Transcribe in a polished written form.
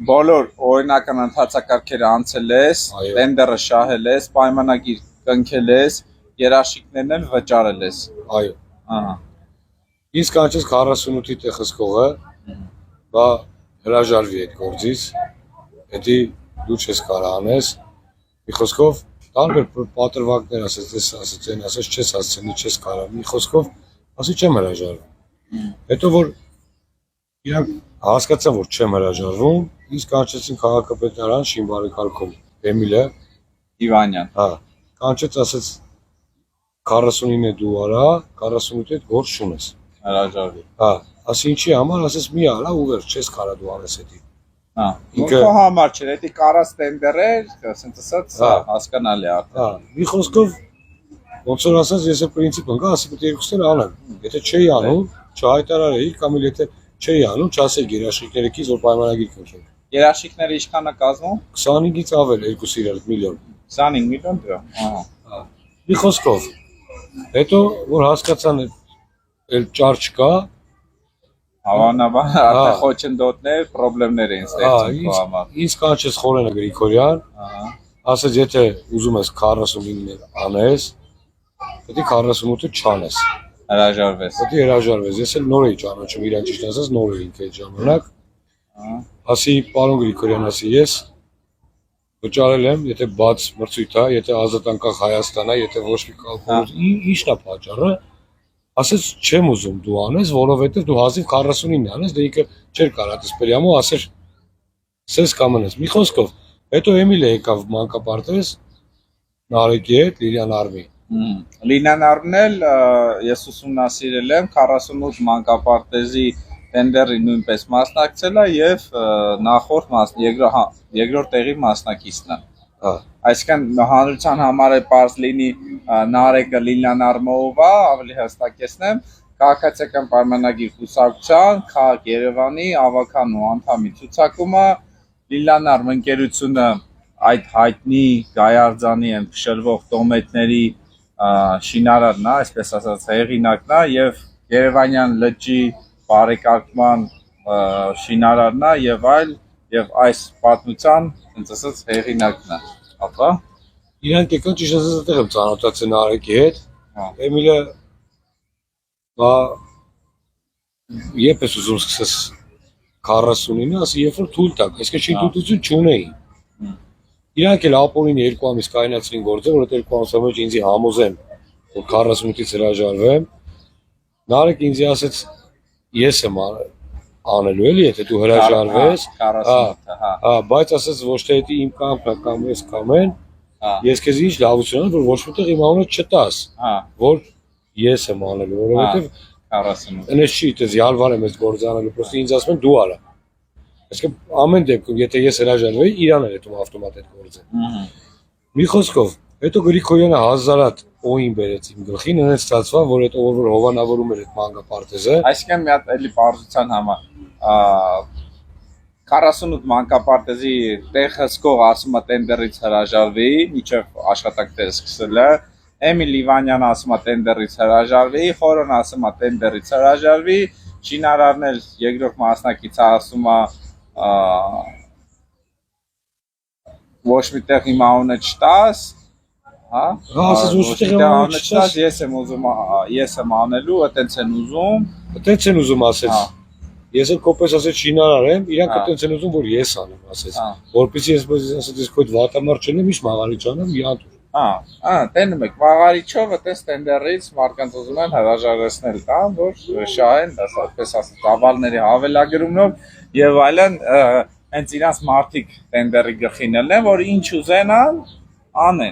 բոլոր օրինական ընթացակարգերը անցել ես, տենդերը շահել ես, պայմանագիր կնքել ես, երաշխիքներն էլ վճարել ես։ Այո։ Ահա։ Ինձ կանչեց 48-ի տեխսկողը, բա հրաժարվի այդ գործից, հետի դու չես կարող անես, մի խոսքով տարբեր պատրվակներ ասեց, ասեց չես հասցնի, չես կարող, մի խոսքով ասի չեմ հրաժարվում։ Հետո որ իրանք հասկացան, որ չեմ հրաժարվում, ինձ կանչեցին քաղաքապետարան Շինվարի կարգում, Էմիլը Իվանյան։ Հա, կանչեց ասեց 49-ը դու արա, 48-ը գործ չունես։ Հրաժարվի։ Հա, ասի ինչի համար, ասես մի արա ու վերջ, չես կարող դու անես հետի։ Հա, ինքը համար չէր, էդի կարած տենդեր էր, ասենց ասած, հասկանալի է արդեն։ Հա, մի խոսքով ոնց որ ասած ես է պրինցիպ ընկա, ասի պետք է երկուսները անեմ։ Եթե չէի անում, չհայտարարեի կամ եթե չէի անում, չասեի երաշխիքները քիզ որ պայմանագիր կնքենք։ Երաշխիքները ինչքան է կազմում։ 25-ից ավել 2 միլիոն։ 25 միլիոն դրամ։ Ահա։ Մի խոսքով։ Հետո որ հասկացան էլ ճար չկա, հավանաբար արդեն խոչընդոտներ, խնդիրներ էին ստեղծում քո համար։ Ինձ կանչեց Խորենը Գրիգորյան, ասեց եթե ուզում ես 49-ը անես, պետք է 48-ը չանես։ Հրաժարվես։ Պետք է հրաժարվես։ Ես էլ նոր էի ճանաչում իրան ճիշտ ասած, նոր էի ինքը այդ ժամանակ։ Ասի պարոն Գրիգորյան, ասի ես վճարել եմ, եթե բաց մրցույթ է, եթե ազատ անկախ Հայաստան է, եթե ոչ մի կալկուլ, ի՞նչն է պատճառը։ Ասեց չեմ ուզում դու անես, որովհետև դու հազիվ 49-ն անես, դե ինքը չէր կարող դեսպերյամու ասեր սես կամենես։ Մի խոսքով, հետո Էմիլը եկավ մանկապարտեզ Նարեկի հետ, Լիլիան Արմի։ Լիլիան Արմն էլ ես ուսումնասիրել եմ 48 մանկապարտեզի տենդերի նույնպես մասնակցել է եւ նախորդ երկրորդ տեղի մասնակիցն է։ Այսինքն հանրության համար է պարզ լինի Նարեկը Լիլիան Արմովա, ավելի հստակեցնեմ, քաղաքացիական պայմանագիր կուսակցության, քաղաք Երևանի ավականու անդամի ցուցակումը, Լիլիան Արմ ընկերությունը այդ հայտնի Գայարձանի են փշրվող տոմետների շինարարն է, այսպես ասած հեղինակն է եւ Երևանյան լճի բարեկարգման շինարարն է եւ այլ եւ այս պատմության ինձ ասած հեղինակն է, ապա իրանք եկան ճիշտ ասած այդտեղ եմ ծանոթացել Նարեկի հետ, Էմիլը բա երբ ես ուզում սկսես 49-ը, ասի երբ որ թույլ տակ, այսինքն շինթույլտություն չունեի։ Իրանք էլ ապօրին 2 ամիս կայացրին գործը, որ այդ 2 ամսի մեջ ինձ համոզեն, որ 48-ից հրաժարվեմ։ Նարեկը ինձ ասեց ես եմ անելու էլի, եթե դու հրաժարվես, հա, բայց ասեց ոչ թե դա իմ կամքն է կամ ես կամեն, ես քեզ ինչ լավություն եմ, որ ոչ միտեղ իմ անունը չտաս, որ ես եմ անելու, որովհետև 48 այնպես չի, դες յալվարեմ ես գործ անելու, պրոստը ինձ ասում են դու արա։ Այսինքն ամեն դեպքում, եթե ես հրաժարվեի, իրան էր հետում ավտոմատ այդ գործը։ Մի խոսքով, հետո Գրիգորյանը հազարատ օին բերեց իմ գլխին, այնպես ստացվավ, որ այդ որ հովանավորում էր այդ մանկապարտեզը։ Այսինքն մի հատ էլի բարձրության համար 48 մանկապարտեզի տեխսկող ասում է տենդերից հրաժարվի, միջև աշխատանքները սկսել է, Էմիլ Իվանյանը ասում է տենդերից հրաժարվի, Խորենը ասում է տենդերից հրաժարվի, շինարարն էլ երկրորդ մասնակիցը ասում է ոչ միտեղ իմ անունը չտաս, հա, ես եմ ուզում, ես եմ անելու, այտենց են ուզում, այտենց են ուզում ասեց, ես էլ կոպես ասեց շինարար եմ, իրանք այտենց են ուզում, որ ես անեմ, ասեց, որպեսզի ես ասեց, ես քո վատամարդ չնեմ, ինչ մաղարիչ անեմ, իրանք տենում եք, մաղարիչով այտենց տենդերից մարդկանց ուզում են հրաժարեցնել տան, որ շահեն, այսպես ասած, ավալների հավելագրումով եւ այլն, հենց իրանց մարդիկ տենդերի գլխին ելնեն, որ ինչ ուզենան, անեն։